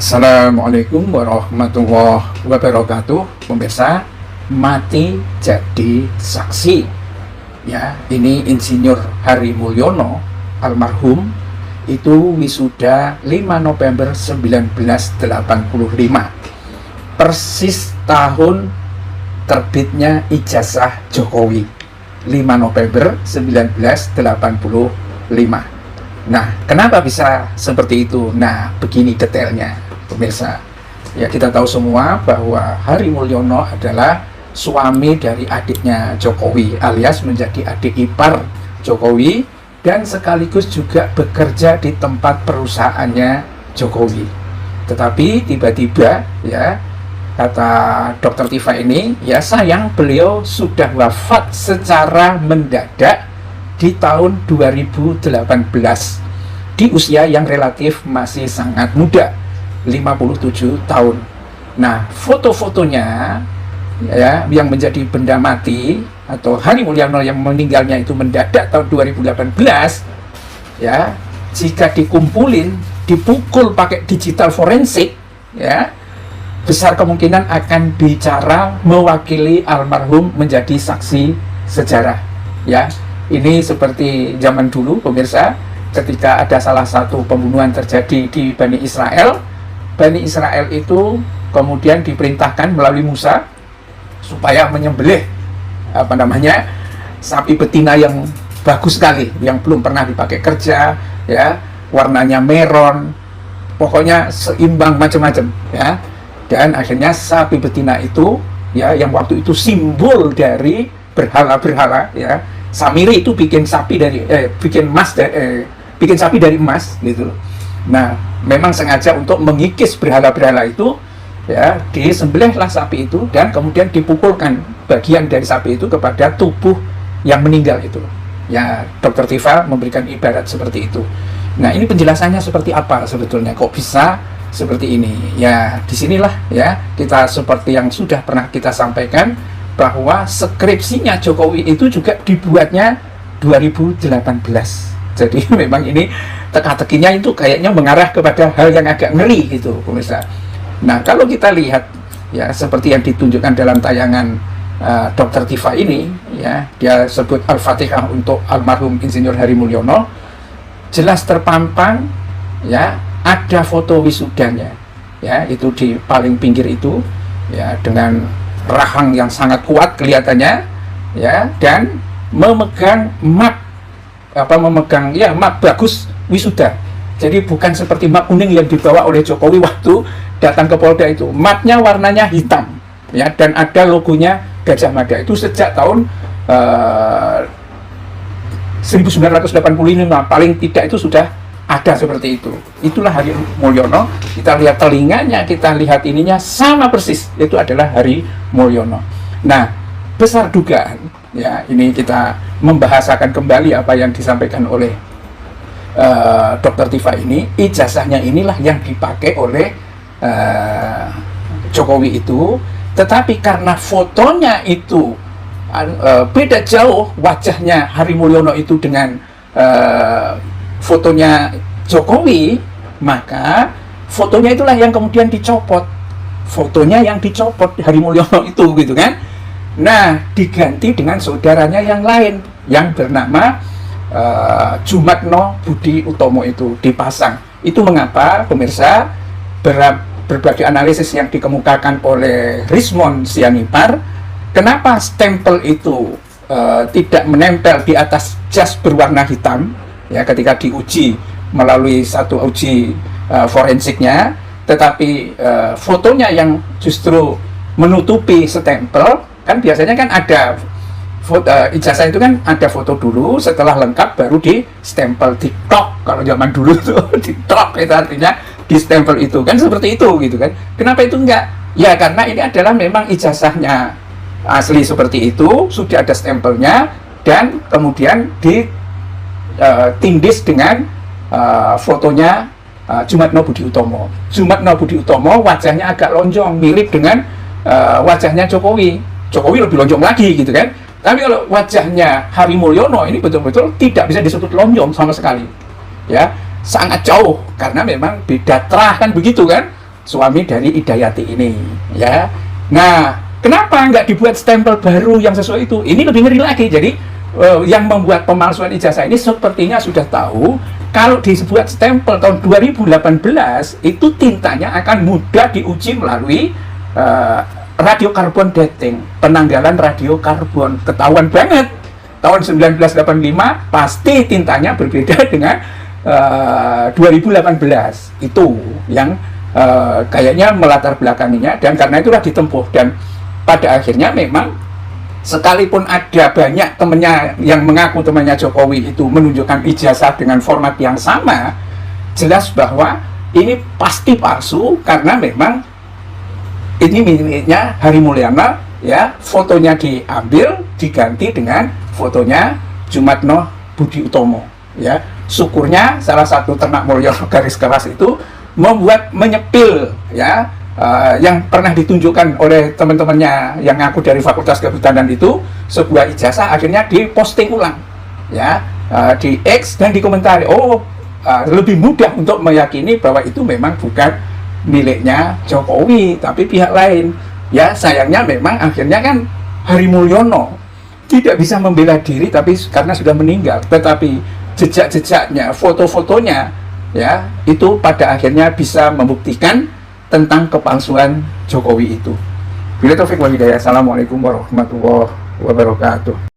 Assalamualaikum warahmatullahi wabarakatuh. Pemirsa, mati jadi saksi. Ya, ini Insinyur Hari Mulyono almarhum itu wisuda 5 November 1985. Persis tahun terbitnya ijazah Jokowi, 5 November 1985. Nah, kenapa bisa seperti itu? Nah, begini detailnya, pemirsa. Ya, kita tahu semua bahwa Hari Mulyono adalah suami dari adiknya Jokowi, alias menjadi adik ipar Jokowi, dan sekaligus juga bekerja di tempat perusahaannya Jokowi. Tetapi tiba-tiba, ya, kata Dr. Tifa ini, ya sayang beliau sudah wafat secara mendadak di tahun 2018 di usia yang relatif masih sangat muda, 57 tahun. Nah, foto-fotonya ya yang menjadi benda mati atau Hari Mulyono yang meninggalnya itu mendadak tahun 2018, ya, jika dikumpulin, dipukul pakai digital forensik, ya, besar kemungkinan akan bicara mewakili almarhum menjadi saksi sejarah, ya. Ini seperti zaman dulu, pemirsa, ketika ada salah satu pembunuhan terjadi di Bani Israel. Bani Israel itu kemudian diperintahkan melalui Musa supaya menyembelih sapi betina yang bagus sekali, yang belum pernah dipakai kerja, ya, warnanya meron, pokoknya seimbang macam-macam, ya. Dan akhirnya sapi betina itu, ya, yang waktu itu simbol dari berhala-berhala, ya. Samiri itu bikin sapi dari bikin sapi dari emas gitu. Nah, memang sengaja untuk mengikis berhala-berhala itu, ya, disembelihlah sapi itu dan kemudian dipukulkan bagian dari sapi itu kepada tubuh yang meninggal itu. Ya, Dr. Tifa memberikan ibarat seperti itu. Nah, ini penjelasannya seperti apa sebetulnya, kok bisa seperti ini? Ya, disinilah, ya, kita seperti yang sudah pernah kita sampaikan bahwa skripsinya Jokowi itu juga dibuatnya 2018. Jadi memang ini teka-tekinya itu kayaknya mengarah kepada hal yang agak ngeri gitu, pemirsa. Nah, kalau kita lihat, ya, seperti yang ditunjukkan dalam tayangan Dr. Tifa ini, ya, dia sebut Al-Fatihah untuk almarhum Insinyur Hari Mulyono, jelas terpampang, ya, ada foto wisudanya, ya, itu di paling pinggir itu, ya, dengan rahang yang sangat kuat kelihatannya, ya, dan memegang map bagus wisuda. Jadi bukan seperti map kuning yang dibawa oleh Jokowi waktu datang ke Polda itu. Mapnya warnanya hitam, ya, dan ada logonya Gajah Mada. Itu sejak tahun 1985 paling tidak itu sudah ada seperti itu. Itulah Hari Mulyono. Kita lihat telinganya, kita lihat ininya sama persis. Itu adalah Hari Mulyono. Nah, besar dugaan, ya, ini kita membahasakan kembali apa yang disampaikan oleh Dr. Tifa ini. Ijazahnya inilah yang dipakai oleh Jokowi itu. Tetapi karena fotonya itu beda jauh wajahnya Hari Mulyono itu dengan fotonya Jokowi, maka fotonya itulah yang kemudian dicopot. Fotonya yang dicopot Hari Mulyono itu, gitu kan. Nah, diganti dengan saudaranya yang lain yang bernama Jumatno Budi Utomo itu dipasang. Itu mengapa, pemirsa, berbagai analisis yang dikemukakan oleh Rismond Sianipar, kenapa stempel itu tidak menempel di atas jas berwarna hitam, ya, ketika diuji melalui satu uji forensiknya, tetapi fotonya yang justru menutupi stempel. Kan biasanya kan ada ijazah itu kan ada foto dulu, setelah lengkap baru di stempel, di tok, kalau zaman dulu tuh di tok, itu artinya di stempel itu kan seperti itu, gitu kan. Kenapa itu enggak? Ya karena ini adalah memang ijazahnya asli seperti itu, sudah ada stempelnya, dan kemudian ditindis dengan fotonya Jumatno Budi Utomo. Jumatno Budi Utomo wajahnya agak lonjong, mirip dengan wajahnya Jokowi. Jokowi lebih lonjong lagi, gitu kan. Tapi kalau wajahnya Hari Mulyono ini betul-betul tidak bisa disebut lonjong sama sekali, ya, sangat jauh, karena memang beda terah, kan begitu kan. suami dari Idayati ini, ya. Nah, kenapa nggak dibuat stempel baru yang sesuai itu? Ini lebih ngeri lagi. Jadi yang membuat pemalsuan ijazah ini sepertinya sudah tahu kalau dibuat stempel tahun 2018 itu tintanya akan mudah diuji melalui radiokarbon dating, penanggalan radiokarbon. Ketahuan banget tahun 1985 pasti tintanya berbeda dengan 2018. Itu yang kayaknya melatar belakanginya, dan karena itulah ditempuh. Dan pada akhirnya memang sekalipun ada banyak temannya yang mengaku temannya Jokowi itu menunjukkan ijazah dengan format yang sama, jelas bahwa ini pasti palsu karena memang ini miliknya Hari Mulyana, ya. Fotonya diambil diganti dengan fotonya Jumatno Budi Utomo, ya. Syukurnya salah satu ternak Mulyono garis keras itu membuat menyepil, ya, yang pernah ditunjukkan oleh teman-temannya yang ngaku dari Fakultas Kehutanan itu sebuah ijazah, akhirnya diposting ulang, ya, di X dan dikomentari. Lebih mudah untuk meyakini bahwa itu memang bukan miliknya Jokowi tapi pihak lain. Ya, sayangnya memang akhirnya kan Hari Mulyono tidak bisa membela diri tapi karena sudah meninggal, tetapi jejak-jejaknya, foto-fotonya, ya, itu pada akhirnya bisa membuktikan tentang kepalsuan Jokowi itu. Bila taufik wal hidayah. Assalamualaikum warahmatullahi wabarakatuh.